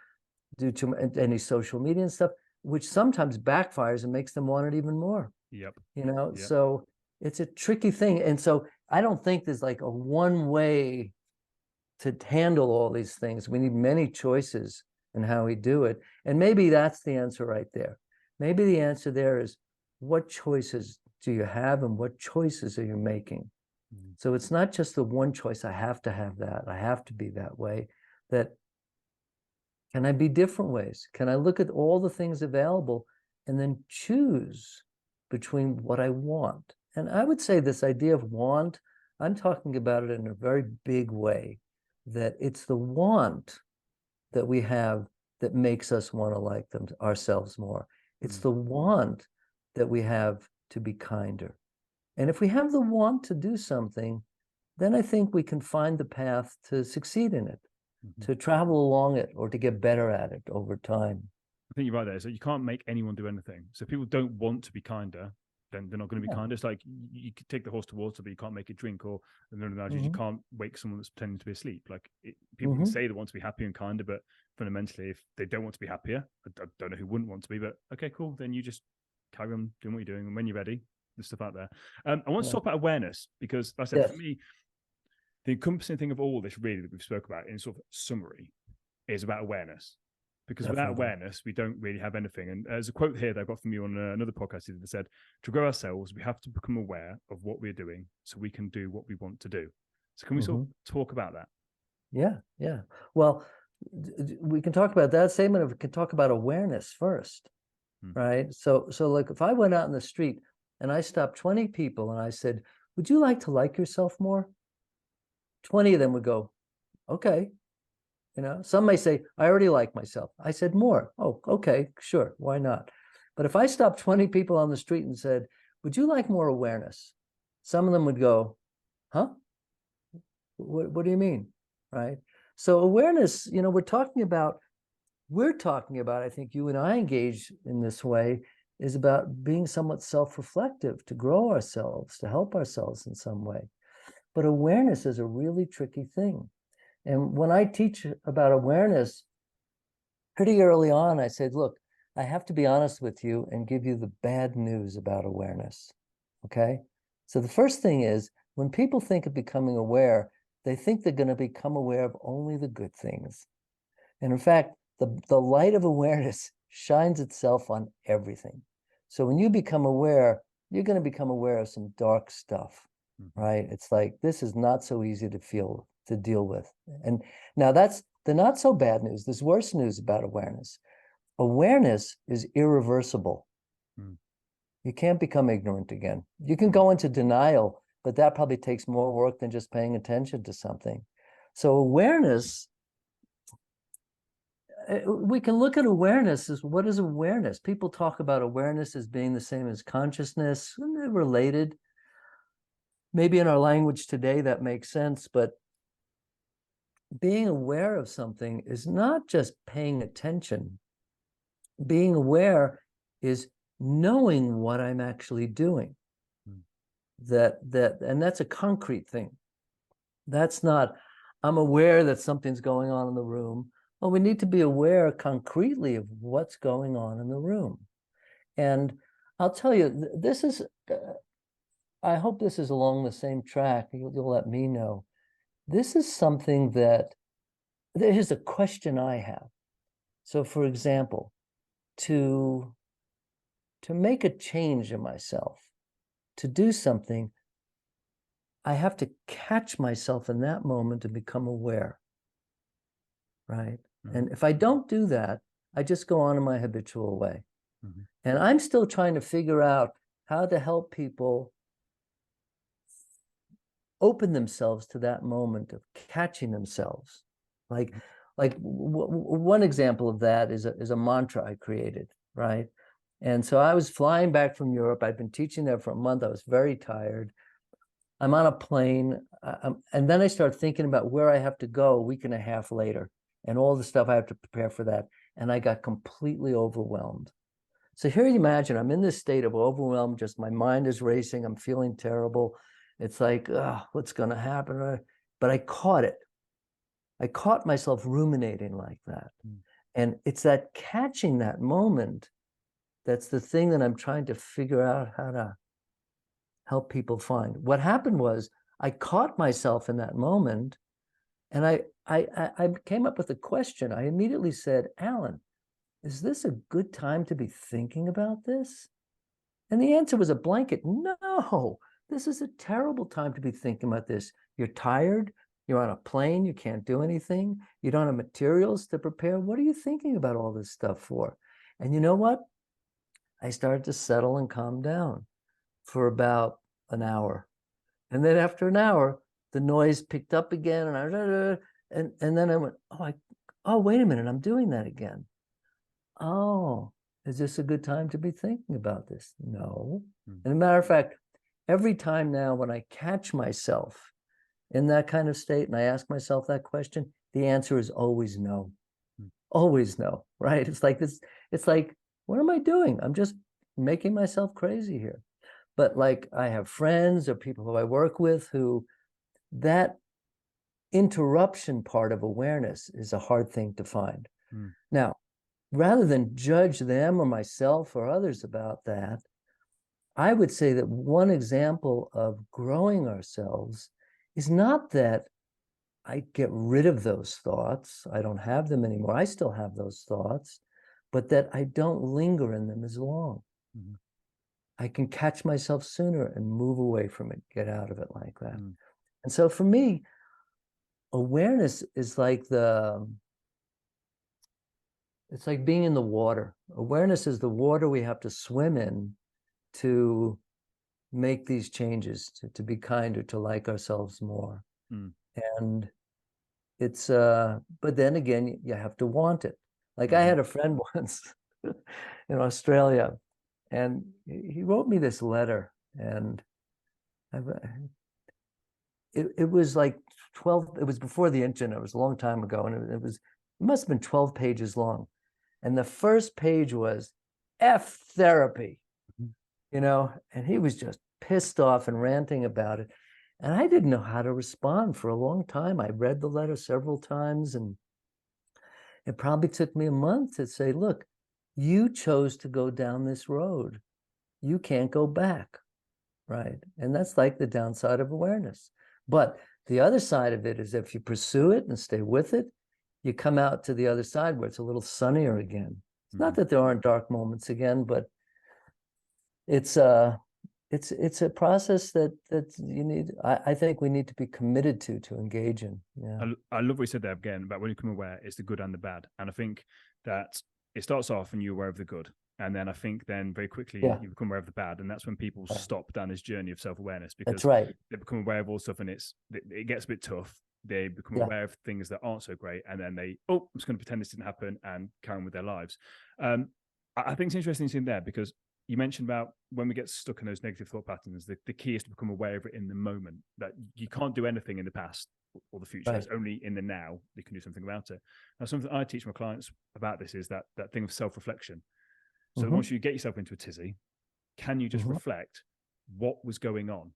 do any social media and stuff, which sometimes backfires and makes them want it even more. Yep. You know, Yep. so it's a tricky thing. And so I don't think there's like a one way to handle all these things. We need many choices in how we do it. And maybe that's the answer right there. Maybe the answer there is, what choices do you have and what choices are you making? So it's not just the one choice. I have to have that. I have to be that way. That can I be different ways? Can I look at all the things available and then choose between what I want? And I would say this idea of want, I'm talking about it in a very big way, that it's the want that we have that makes us want to like ourselves more. It's the want that we have to be kinder. And if we have the want to do something, then I think we can find the path to succeed in it, to travel along it, or to get better at it over time. I think you're right there. So you can't make anyone do anything. So if people don't want to be kinder, then they're not going to be kinder. It's like you could take the horse to water, but you can't make it drink. Or another analogy, you can't wake someone that's pretending to be asleep. Like people can say they want to be happy and kinder, but fundamentally, if they don't want to be happier, I don't know who wouldn't want to be, but okay, cool. Then you just carry on doing what you're doing. And when you're ready, there's stuff out there. I want to talk about awareness because, like I said, for me, the encompassing thing of all this really that we've spoke about in sort of summary is about awareness. Because without awareness, we don't really have anything. And there's a quote here that I got from you on another podcast that said, to grow ourselves, we have to become aware of what we're doing so we can do what we want to do. So can we sort of talk about that? Yeah. Well, we can talk about that statement, or we can talk about awareness first, right? So like if I went out in the street and I stopped 20 people and I said, would you like yourself more? 20 of them would go, okay. Some may say, I already like myself. I said more. Oh, okay, sure. Why not? But if I stopped 20 people on the street and said, would you like more awareness? Some of them would go, huh? What do you mean? Right? So awareness, we're talking about, I think you and I engage in this way, is about being somewhat self-reflective, to grow ourselves, to help ourselves in some way. But awareness is a really tricky thing. And when I teach about awareness, pretty early on, I said, look, I have to be honest with you and give you the bad news about awareness, okay? So the first thing is, when people think of becoming aware, they think they're going to become aware of only the good things. And in fact, the light of awareness shines itself on everything. So when you become aware, you're going to become aware of some dark stuff, right? It's like, this is not so easy to deal with. And now that's the not so bad news. There's worse news about awareness. Awareness is irreversible. You can't become ignorant again. You can go into denial, but that probably takes more work than just paying attention to something. So awareness, we can look at awareness as, what is awareness? People talk about awareness as being the same as consciousness, and they're related. Maybe in our language today that makes sense, but being aware of something is not just paying attention. Being aware is knowing what I'm actually doing. And that's a concrete thing. That's not, I'm aware that something's going on in the room. Well, we need to be aware concretely of what's going on in the room. And I'll tell you, this is, I hope this is along the same track. You'll let me know. This is something that, here's a question I have. So for example, to make a change in myself, to do something, I have to catch myself in that moment and become aware, right? And if I don't do that, I just go on in my habitual way. And I'm still trying to figure out how to help people open themselves to that moment of catching themselves. Like one example of that is a mantra I created, right? And so I was flying back from Europe. I'd been teaching there for a month. I was very tired. I'm on a plane. And then I start thinking about where I have to go a week and a half later and all the stuff I have to prepare for that. And I got completely overwhelmed. So here you imagine, I'm in this state of overwhelm, just my mind is racing. I'm feeling terrible. It's like, what's going to happen? But I caught it. I caught myself ruminating like that. And it's that catching that moment that's the thing that I'm trying to figure out how to help people find. What happened was I caught myself in that moment, and I came up with a question. I immediately said, Alan, is this a good time to be thinking about this? And the answer was a blanket no. this is a terrible time to be thinking about this. You're tired, you're on a plane, you can't do anything, you don't have materials to prepare. What are you thinking about all this stuff for? And you know what? I started to settle and calm down for about an hour. And then after an hour, the noise picked up again, and then I went, oh, wait a minute, I'm doing that again. Oh, is this a good time to be thinking about this? No. And as a matter of fact, every time now when I catch myself in that kind of state and I ask myself that question, the answer is always no. Always no, right? It's like this, it's like, what am I doing? I'm just making myself crazy here. But like I have friends or people who I work with who that interruption part of awareness is a hard thing to find. Now, rather than judge them or myself or others about that, I would say that one example of growing ourselves is not that I get rid of those thoughts. I don't have them anymore. I still have those thoughts, but that I don't linger in them as long. I can catch myself sooner and move away from it, get out of it like that. And so for me, awareness is like it's like being in the water. Awareness is the water we have to swim in to make these changes, to be kinder, to like ourselves more. And it's, but then again, you have to want it. Like I had a friend once in Australia, and he wrote me this letter, and it was like 12, it was before the internet, it was a long time ago, and it must have been 12 pages long. And the first page was F therapy, and he was just pissed off and ranting about it. And I didn't know how to respond for a long time. I read the letter several times, and it probably took me a month to say, look, you chose to go down this road. You can't go back, right? And that's like the downside of awareness. But the other side of it is if you pursue it and stay with it, you come out to the other side where it's a little sunnier again. It's not that there aren't dark moments again, but it's a process that you need. I think we need to be committed to engage in. Yeah. I love what you said there again about when you become aware, it's the good and the bad. And I think that it starts off and you're aware of the good. And then I think then very quickly you become aware of the bad. And that's when people stop down this journey of self-awareness, because they become aware of all stuff and it gets a bit tough. They become aware of things that aren't so great. And then I'm just going to pretend this didn't happen and carry on with their lives. I think it's interesting seeing there, because you mentioned about when we get stuck in those negative thought patterns, the key is to become aware of it in the moment, that you can't do anything in the past or the future. It's only in the now you can do something about it. Now, something I teach my clients about this is that thing of self-reflection. So once you get yourself into a tizzy, can you just reflect what was going on?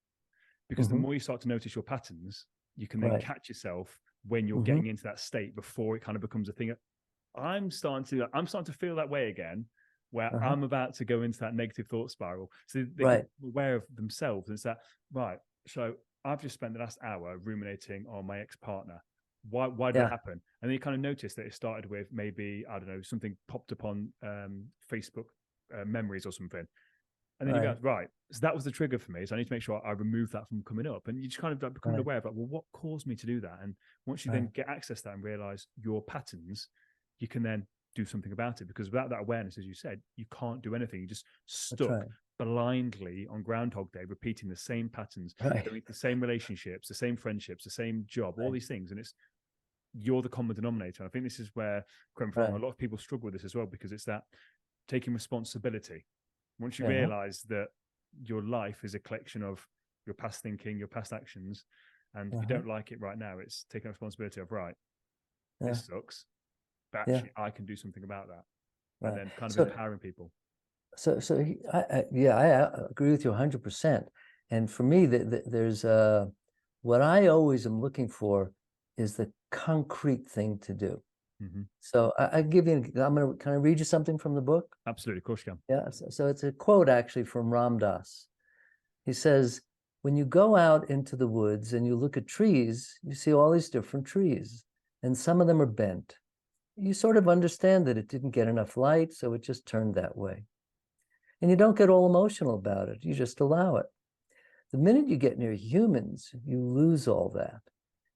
Because the more you start to notice your patterns, you can then catch yourself when you're getting into that state before it kind of becomes a thing. I'm starting to feel that way again, where I'm about to go into that negative thought spiral. So they get aware of themselves. It's that, right, so I've just spent the last hour ruminating on my ex-partner. Why did that happen? And then you kind of notice that it started with maybe, I don't know, something popped up on Facebook memories or something. And then you go, right, so that was the trigger for me. So I need to make sure I remove that from coming up. And you just kind of become aware of, like, well, what caused me to do that? And once you then get access to that and realize your patterns, you can then do something about it. Because without that awareness, as you said, you can't do anything. You're just stuck blindly on Groundhog Day, repeating the same patterns, the same relationships, the same friendships, the same job, all these things. And you're the common denominator. I think this is where, a lot of people struggle with this as well, because it's that taking responsibility. Once you realize that your life is a collection of your past thinking, your past actions, and if you don't like it right now, it's taking responsibility of, this sucks, but actually I can do something about that. And then kind of empowering people. So I agree with you 100%. And for me, there's what I always am looking for is the concrete thing to do. So I give you, I'm going to kind of read you something from the book. Absolutely, of course you can. Yeah, so it's a quote actually from Ram Dass. He says, when you go out into the woods and you look at trees, you see all these different trees, and some of them are bent. You sort of understand that it didn't get enough light, so it just turned that way. And you don't get all emotional about it. You just allow it. The minute you get near humans, you lose all that.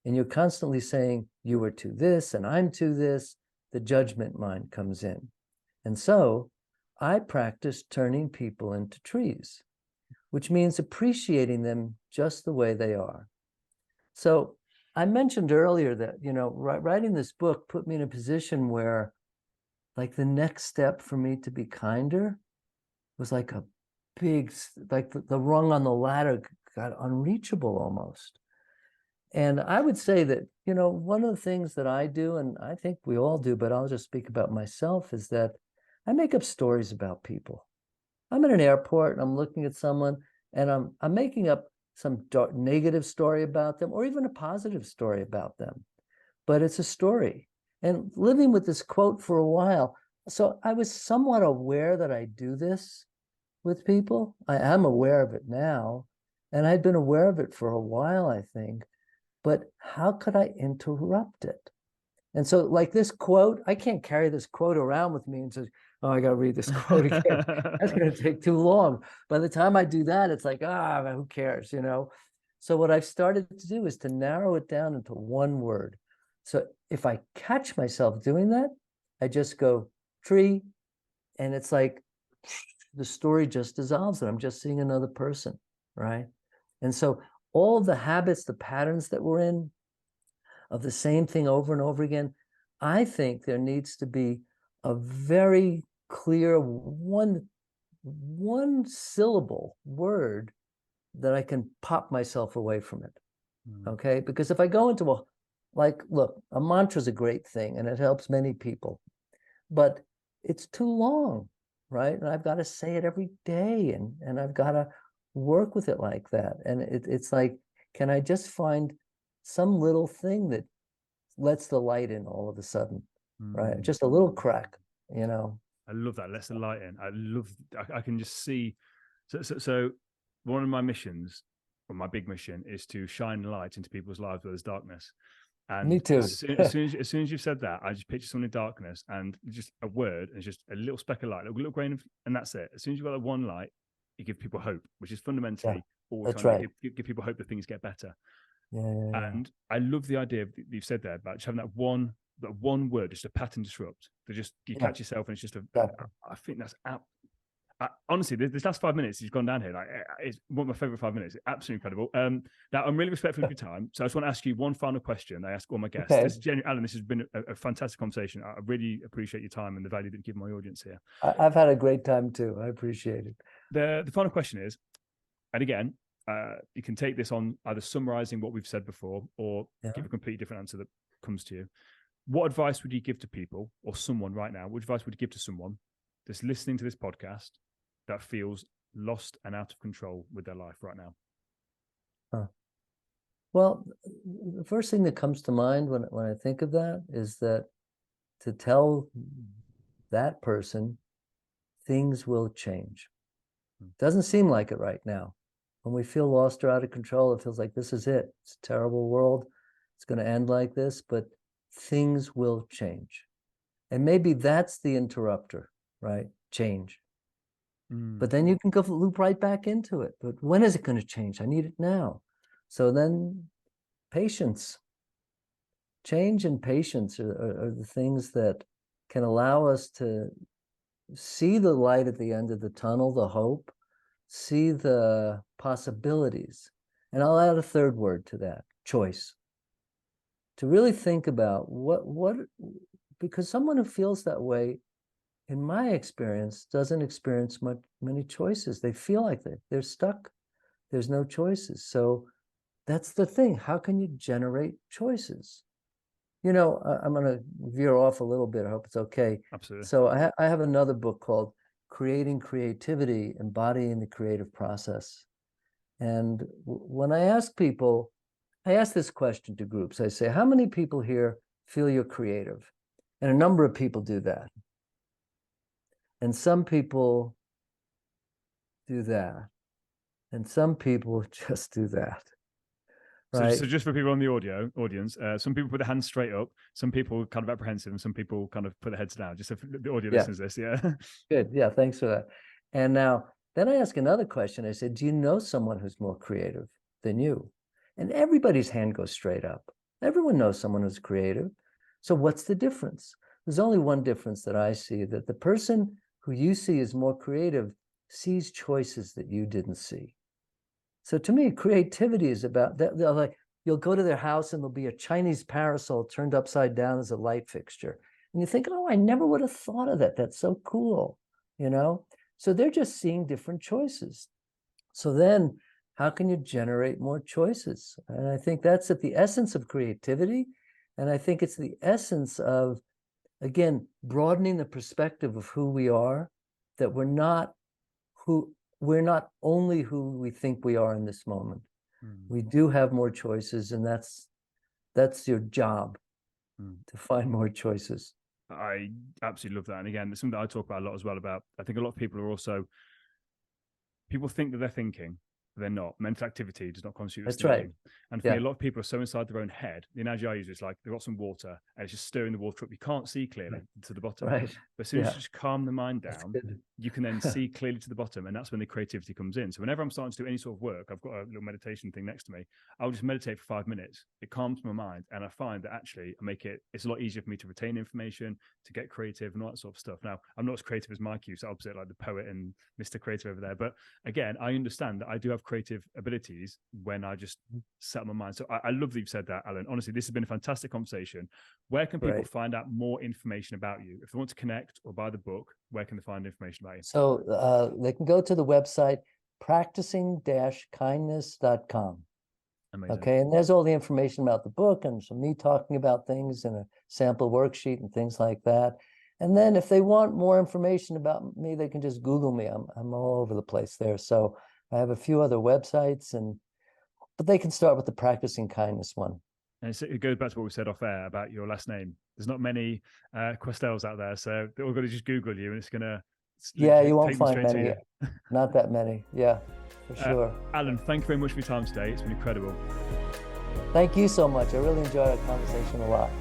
And you're constantly saying, you are to this and I'm to this. The judgment mind comes in. And so I practice turning people into trees, which means appreciating them just the way they are. So I mentioned earlier that, writing this book put me in a position where, like, the next step for me to be kinder was like a big, like the rung on the ladder got unreachable almost. And I would say that, one of the things that I do, and I think we all do, but I'll just speak about myself, is that I make up stories about people. I'm at an airport and I'm looking at someone and I'm making up some negative story about them or even a positive story about them. But it's a story. And living with this quote for a while, so I was somewhat aware that I do this with people. I am aware of it now, and I'd been aware of it for a while, I think. But how could I interrupt it? And so, like this quote, I can't carry this quote around with me and say, oh, I got to read this quote again. That's going to take too long. By the time I do that, it's like, who cares, So what I've started to do is to narrow it down into one word. So if I catch myself doing that, I just go tree, and it's like the story just dissolves and I'm just seeing another person, right? And so all the habits, the patterns that we're in of the same thing over and over again, I think there needs to be a very clear one syllable word that I can pop myself away from it. Okay? Because if I go into look, a mantra is a great thing and it helps many people, but it's too long, right? And I've got to say it every day, and I've got to work with it like that. And it's like, can I just find some little thing that lets the light in all of a sudden, right? Just a little crack, I love that. Lets the light in. I can just see. So one of my missions, or my big mission, is to shine light into people's lives where there's darkness. And me too. As soon as you've said that, I just picture someone in darkness and just a word and just a little speck of light, a little grain of, and that's it. As soon as you've got that one light, you give people hope, which is fundamentally all trying to give people hope that things get better. And I love the idea that you've said there about just having that one word, just a pattern disrupt. That just you catch yourself, and it's just I think that's honestly, this last 5 minutes you've gone down here. Like, it's one of my favorite 5 minutes. Absolutely incredible. Now I'm really respectful of your time, so I just want to ask you one final question. I ask all my guests. Okay. Alan, this has been a fantastic conversation. I really appreciate your time and the value that you give my audience here. I've had a great time too. I appreciate it. The final question is, and again, you can take this on either summarizing what we've said before or give a completely different answer that comes to you. What advice would you give to people or someone right now? What advice would you give to someone that's listening to this podcast that feels lost and out of control with their life right now? Well, the first thing that comes to mind when I think of that is that to tell that person things will change. Doesn't seem like it right now. When we feel lost or out of control, it feels like this is it. It's a terrible world. It's going to end like this, but things will change. And maybe that's the interrupter, right? Change. But then you can go loop right back into it. But when is it going to change? I need it now. So then patience. Change and patience are the things that can allow us to see the light at the end of the tunnel, the hope, see the possibilities. And I'll add a third word to that, choice. To really think about because someone who feels that way, in my experience, doesn't experience many choices. They feel like they're stuck. There's no choices. So that's the thing. How can you generate choices? I'm going to veer off a little bit. I hope it's okay. Absolutely. So I have another book called Creating Creativity, Embodying the Creative Process. And when I ask people, I ask this question to groups. I say, how many people here feel you're creative? And a number of people do that. And some people do that. And some people just do that. Right? So just for people on the audience, some people put their hands straight up, some people kind of apprehensive, and some people kind of put their heads down. Just so the audio listeners this, Good. Yeah, thanks for that. And now Then I ask another question. I said, do you know someone who's more creative than you? And everybody's hand goes straight up. Everyone knows someone who's creative. So what's the difference? There's only one difference that I see, that the person who you see is more creative sees choices that you didn't see. So to me, creativity is about that. Like, you'll go to their house and there'll be a Chinese parasol turned upside down as a light fixture. And you think, oh, I never would have thought of that. That's so cool, you know? So they're just seeing different choices. So then how can you generate more choices? And I think that's at the essence of creativity. And I think it's the essence of, again, broadening the perspective of who we are, that we're not only who we think we are in this moment. We do have more choices, and that's your job, to find more choices. I absolutely love that. And again, it's something that I talk about a lot as well. About, I think a lot of people are also, people think that they're thinking, but they're not. Mental activity does not constitute That's thinking. right. And for me, a lot of people are so inside their own head. The analogy I use is like they've got some water and it's just stirring the water up. You can't see clearly to the bottom. Right. But as soon as you just calm the mind down, you can then see clearly to the bottom. And that's when the creativity comes in. So whenever I'm starting to do any sort of work, I've got a little meditation thing next to me. I'll just meditate for 5 minutes. It calms my mind. And I find that actually it's a lot easier for me to retain information, to get creative and all that sort of stuff. Now, I'm not as creative as Mike, who's opposite, like the poet and Mr. Creative over there. But again, I understand that I do have creative abilities when I just set my mind. So I love that you've said that, Alan. Honestly, this has been a fantastic conversation. Where can people find out more information about you? If they want to connect or buy the book, where can they find information about you? So they can go to the website, practicing-kindness.com. Amazing. Okay, and there's all the information about the book and some me talking about things and a sample worksheet and things like that. And then if they want more information about me, they can just Google me. I'm all over the place there. So I have a few other websites, but they can start with the Practicing Kindness one. And it goes back to what we said off air about your last name. There's not many Questels out there, so they're all going to just Google you, and it's going to you won't find many. Not that many. Yeah, for sure. Alan, thank you very much for your time today. It's been incredible. Thank you so much. I really enjoyed our conversation a lot.